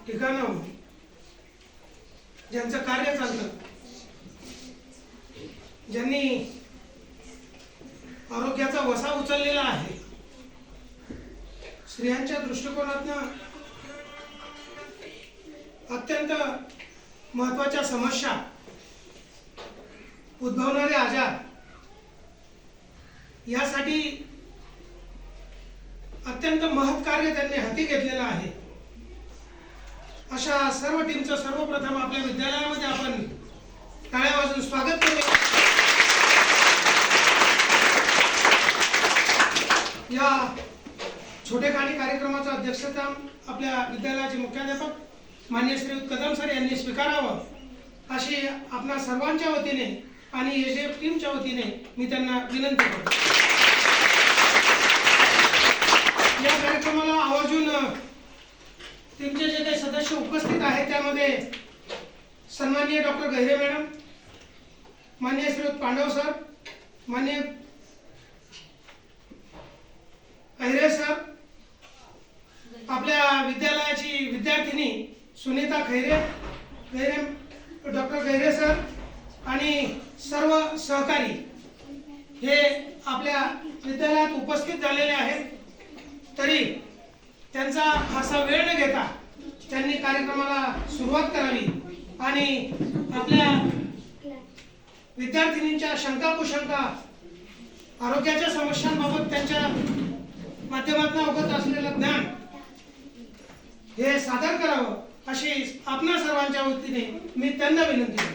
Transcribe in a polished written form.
ठिकाणाहून ज्यांचं कार्य चालतं, ज्यांनी आरोग्याचा वसा उचललेला आहे, स्त्रियांच्या दृष्टिकोनातून अत्यंत महत्त्वाच्या समस्या, उद्भवणारे आजार यासाठी अत्यंत महत् कार्य त्यांनी हाती घेतलेलं आहे। अशा सर्व टीमचं सर्वप्रथम आपल्या विद्यालयामध्ये आपण टाळ्या वाजवून स्वागत करूया। या छोटेखानी कार्यक्रमाचं अध्यक्षस्थान आपल्या विद्यालयाचे मुख्याध्यापक माननीय श्री कदम सर यांनी स्वीकारावं अशी आपणा सर्वांच्या वतीने आणि एसडीएफ टीमच्या वतीने मी त्यांना विनंती करतो। या कार्यक्रमाला आवर्जून टीमचे जे काही सदस्य उपस्थित आहेत त्यामध्ये सन्माननीय डॉक्टर गहिरे मॅडम, माननीय श्री पांडव सर, माननीय अहिरे सर, आपल्या विद्यालयाची विद्यार्थिनी सुनीता खैरे, डॉक्टर गहिरे सर आणि सर्व सहकारी हे आपल्या विद्यालयात उपस्थित झालेले आहेत। तरी त्यांचा फारसा वेळ न घेता त्यांनी कार्यक्रमाला सुरुवात करावी आणि आपल्या विद्यार्थिनींच्या शंका कुशंका, आरोग्याच्या समस्यांबाबत त्यांच्या माध्यमातून अवगत असलेलं ज्ञान हे सादर करावं अशी आपणा सर्वांच्या वतीने मी त्यांना विनंती करतो।